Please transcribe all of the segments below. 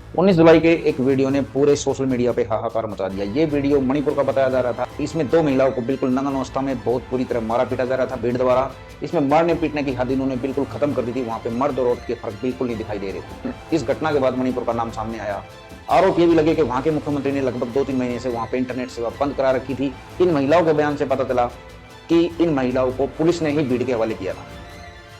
19 जुलाई के एक वीडियो ने पूरे सोशल मीडिया पे हाहाकार मचा दिया। ये वीडियो मणिपुर का बताया जा रहा था। इसमें दो महिलाओं को बिल्कुल नग्न अवस्था में बहुत बुरी तरह मारा पीटा जा रहा था भीड़ द्वारा। इसमें मारने पीटने की हद इन्होंने बिल्कुल खत्म कर दी थी। वहां पे मर्द और औरत के फर्क बिल्कुल नहीं दिखाई दे रहे थे। इस घटना के बाद मणिपुर का नाम सामने आया। आरोप ये भी लगे कि वहां के मुख्यमंत्री ने लगभग 2-3 महीने से वहां पे इंटरनेट सेवा बंद करा रखी थी। इन महिलाओं के बयान से पता चला कि इन महिलाओं को पुलिस ने ही भीड़ के हवाले किया था।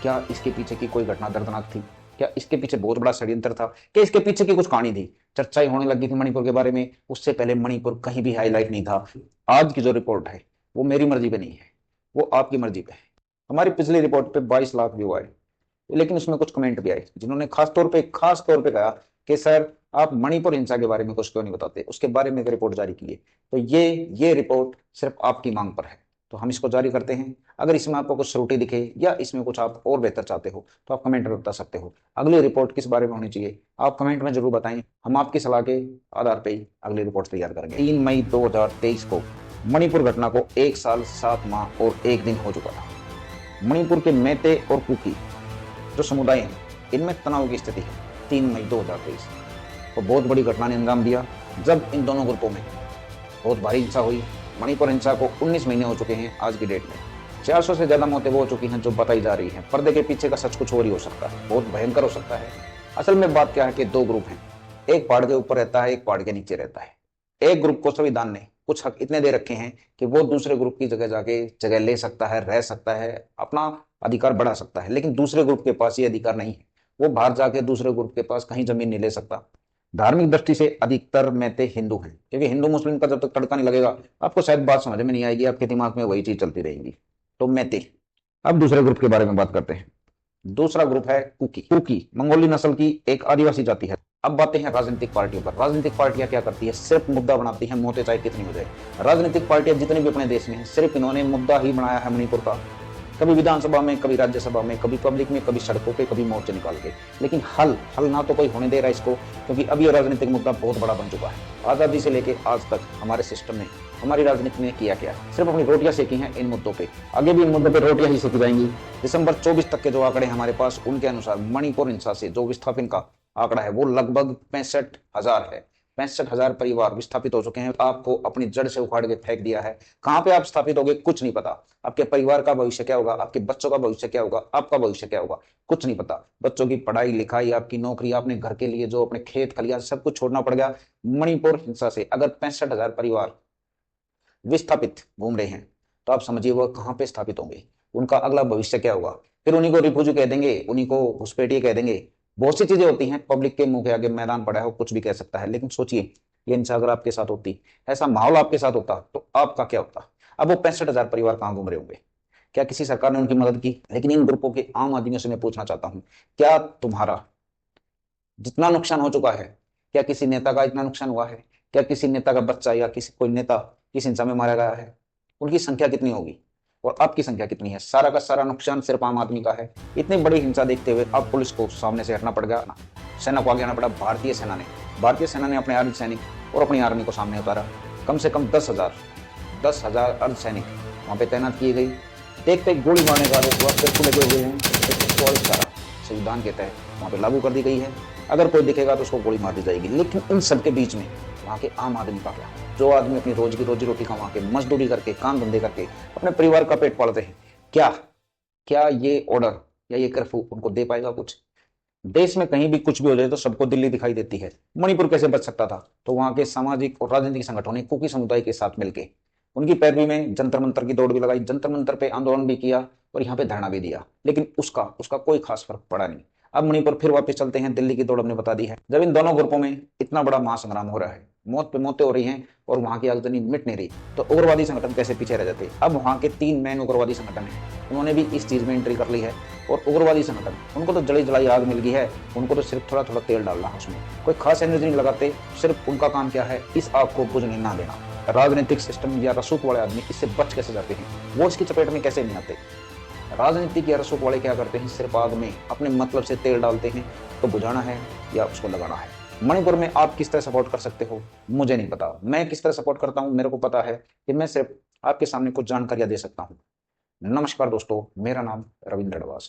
क्या इसके पीछे की कोई घटना दर्दनाक थी? क्या इसके पीछे बहुत बड़ा षड्यंत्र था? क्या इसके पीछे की कुछ कहानी थी? चर्चाएं होने लगी थी मणिपुर के बारे में। उससे पहले मणिपुर कहीं भी हाईलाइट नहीं था। आज की जो रिपोर्ट है वो मेरी मर्जी पे नहीं है, वो आपकी मर्जी पे है। हमारी पिछली रिपोर्ट पे 22 लाख व्यू आए, लेकिन उसमें कुछ कमेंट भी आए जिन्होंने खास तौर पे कहा कि सर आप मणिपुर हिंसा के बारे में कुछ क्यों नहीं बताते, उसके बारे में एक रिपोर्ट जारी की है। तो ये रिपोर्ट सिर्फ आपकी मांग पर है, तो हम इसको जारी करते हैं। अगर इसमें आपको कुछ त्रुटि दिखे या इसमें कुछ आप और बेहतर चाहते हो तो आप कमेंट में बता सकते हो। अगली रिपोर्ट किस बारे में होनी चाहिए आप कमेंट में जरूर बताएं। हम आपकी सलाह के आधार पर ही अगली रिपोर्ट तैयार करेंगे। 3 मई 2023 को मणिपुर घटना को 1 साल 7 माह और 1 दिन हो चुका था। मणिपुर के मेते और कुकी जो समुदाय हैं इनमें तनाव की स्थिति है। 3 मई 2023 को बहुत बड़ी घटना ने अंजाम दिया जब इन दोनों ग्रुपों में बहुत भारी हिंसा हुई। मणिपुर हिंसा को 19 महीने हो चुके हैं आज की डेट में। 400 से ज्यादा मौतें वो हो चुकी हैं जो बताई जा रही हैं। पर्दे के पीछे का सच कुछ और ही हो सकता है, बहुत भयंकर हो सकता है। असल में बात क्या है कि दो ग्रुप हैं, एक पहाड़ के ऊपर रहता है, एक पहाड़ के नीचे रहता है। एक ग्रुप को संविधान ने कुछ हक इतने दे रखे हैं कि वो दूसरे ग्रुप की जगह जाके जगह ले सकता है, रह सकता है, अपना अधिकार बढ़ा सकता है। लेकिन दूसरे ग्रुप के पास ये अधिकार नहीं है। वो बाहर जाके दूसरे ग्रुप के पास कहीं जमीन नहीं ले सकता। धार्मिक दृष्टि से अधिकतर मैते हिंदू हैं, क्योंकि हिंदू मुस्लिम का जब तक तड़का नहीं लगेगा आपको शायद बात समझ में नहीं आएगी, आपके दिमाग में वही चीज चलती रहेगी। तो मैते। अब दूसरे ग्रुप के बारे में बात करते हैं। दूसरा ग्रुप है कुकी। कुकी मंगोली नस्ल की एक आदिवासी जाति है। अब बातें हैं राजनीतिक पार्टियों पर। राजनीतिक पार्टियां क्या करती है, सिर्फ मुद्दा बनाती हैं, मौतें चाहे कितनी हो जाए। राजनीतिक पार्टियां जितनी भी अपने देश में है सिर्फ इन्होंने मुद्दा ही बनाया है मणिपुर का। कभी विधानसभा में, कभी राज्यसभा में, कभी पब्लिक में, कभी सड़कों पे, कभी मोर्चे निकाल के। लेकिन हल ना तो कोई होने दे रहा इसको, क्योंकि अब ये राजनीतिक मुद्दा बहुत बड़ा बन चुका है। आजादी से लेके आज तक हमारे सिस्टम ने, हमारी राजनीति ने किया क्या है, सिर्फ अपनी रोटियां सेकी हैं इन मुद्दों पे। आगे भी इन मुद्दों पे रोटियां ही सेकी जाएंगी। दिसंबर 24 तक के जो आंकड़े हमारे पास, उनके अनुसार मणिपुर हिंसा से जो विस्थापन का आंकड़ा है वो लगभग 65,000 है। 65,000 परिवार विस्थापित हो चुके हैं। आपको अपनी जड़ से उखाड़ के फेंक दिया है। कहां पे आप स्थापित होगे कुछ नहीं पता। आपके परिवार का भविष्य क्या होगा, आपके बच्चों का भविष्य क्या होगा, आपका भविष्य क्या होगा, कुछ नहीं पता। बच्चों की पढ़ाई लिखाई, आपकी नौकरी, आपने घर के लिए जो अपने खेत खलियान सब कुछ छोड़ना पड़ गया मणिपुर हिंसा से। अगर 65,000 परिवार विस्थापित घूम रहे हैं तो आप समझिए वह कहां पे स्थापित होंगे, उनका अगला भविष्य क्या होगा। फिर उन्हीं को रिफ्यूजी कह देंगे, उन्हीं को घुसपैठिए कह देंगे। बहुत सी चीजें होती हैं, पब्लिक के मुंह के आगे मैदान पड़ा है, वो कुछ भी कह सकता है। लेकिन सोचिए ये हिंसा अगर आपके साथ होती, ऐसा माहौल आपके साथ होता तो आपका क्या होता। अब वो 65,000 परिवार कहां घूम रहे होंगे, क्या किसी सरकार ने उनकी मदद की? लेकिन इन ग्रुपों के आम आदमियों से मैं पूछना चाहता हूं, क्या तुम्हारा जितना नुकसान हो चुका है, क्या किसी नेता का इतना नुकसान हुआ है? क्या किसी नेता का बच्चा या किसी कोई नेता किस हिंसा में मारा गया है? उनकी संख्या कितनी होगी और आपकी संख्या कितनी है? सारा का सारा नुकसान सिर्फ आम आदमी का है। इतनी बड़ी हिंसा देखते हुए अब पुलिस को सामने से हटना पड़ गया, सेना को आगे आना पड़ा। भारतीय सेना ने अपने अर्धसैनिक और अपनी आर्मी को सामने उतारा। कम से कम 10,000 अर्धसैनिक वहां पे तैनात किए गई। देखते गोली मारने का आदेश हुआ, सिर्फ लगे हुए हैं। 144 धारा संविधान के तहत वहां पे लागू कर दी गई है। अगर कोई दिखेगा तो उसको गोली मार दी जाएगी। लेकिन इन सबके बीच में वहां के आम आदमी का क्या, जो आदमी अपनी रोज की रोजी रोटी कमा के, मजदूरी करके, काम धंधे करके अपने परिवार का पेट पालते हैं, क्या क्या ये ऑर्डर या ये कर्फ्यू उनको दे पाएगा कुछ? देश में कहीं भी कुछ भी हो जाए तो सबको दिल्ली दिखाई देती है। मणिपुर कैसे बच सकता था? तो वहां के सामाजिक और राजनीतिक संगठनों ने कुकी समुदाय के साथ मिलकर उनकी पैरवी में जंतर मंतर की दौड़ भी लगाई, जंतर मंतर पे आंदोलन भी किया और यहाँ पे धरना भी दिया। लेकिन उसका कोई खास फर्क पड़ा नहीं। अब मणिपुर फिर वापस चलते हैं। दिल्ली की दौड़ हमने बता दी है। जब इन दोनों ग्रुपों में इतना बड़ा महासंग्राम हो रहा है, मौत पे मौतें हो रही हैं और वहां की आगजनी मिट नहीं रही, तो उग्रवादी संगठन कैसे पीछे रह जाते? अब वहां के 3 मेन उग्रवादी संगठन हैं, उन्होंने भी इस चीज में एंट्री कर ली है। और उग्रवादी संगठन, उनको तो जली जलाई आग मिल गई है, उनको तो सिर्फ थोड़ा थोड़ा तेल डालना है, उसमें कोई खास एनर्जी नहीं लगाते। सिर्फ उनका काम क्या है, इस आग को बुझने ना देना। राजनीतिक सिस्टम या रसूख वाले आदमी इससे बच कैसे जाते हैं, वो इसकी चपेट में कैसे नहीं आते? राजनीतिक या रसूख वाले क्या करते हैं, सिर्फ आग में अपने मतलब से तेल डालते हैं। तो बुझाना है या उसको लगाना है। मणिपुर में आप किस तरह सपोर्ट कर सकते हो मुझे नहीं पता। मैं किस तरह सपोर्ट करता हूं मेरे को पता है कि मैं सिर्फ आपके सामने कुछ जानकारियां दे सकता हूं। नमस्कार दोस्तों, मेरा नाम रविंद्र डवास है।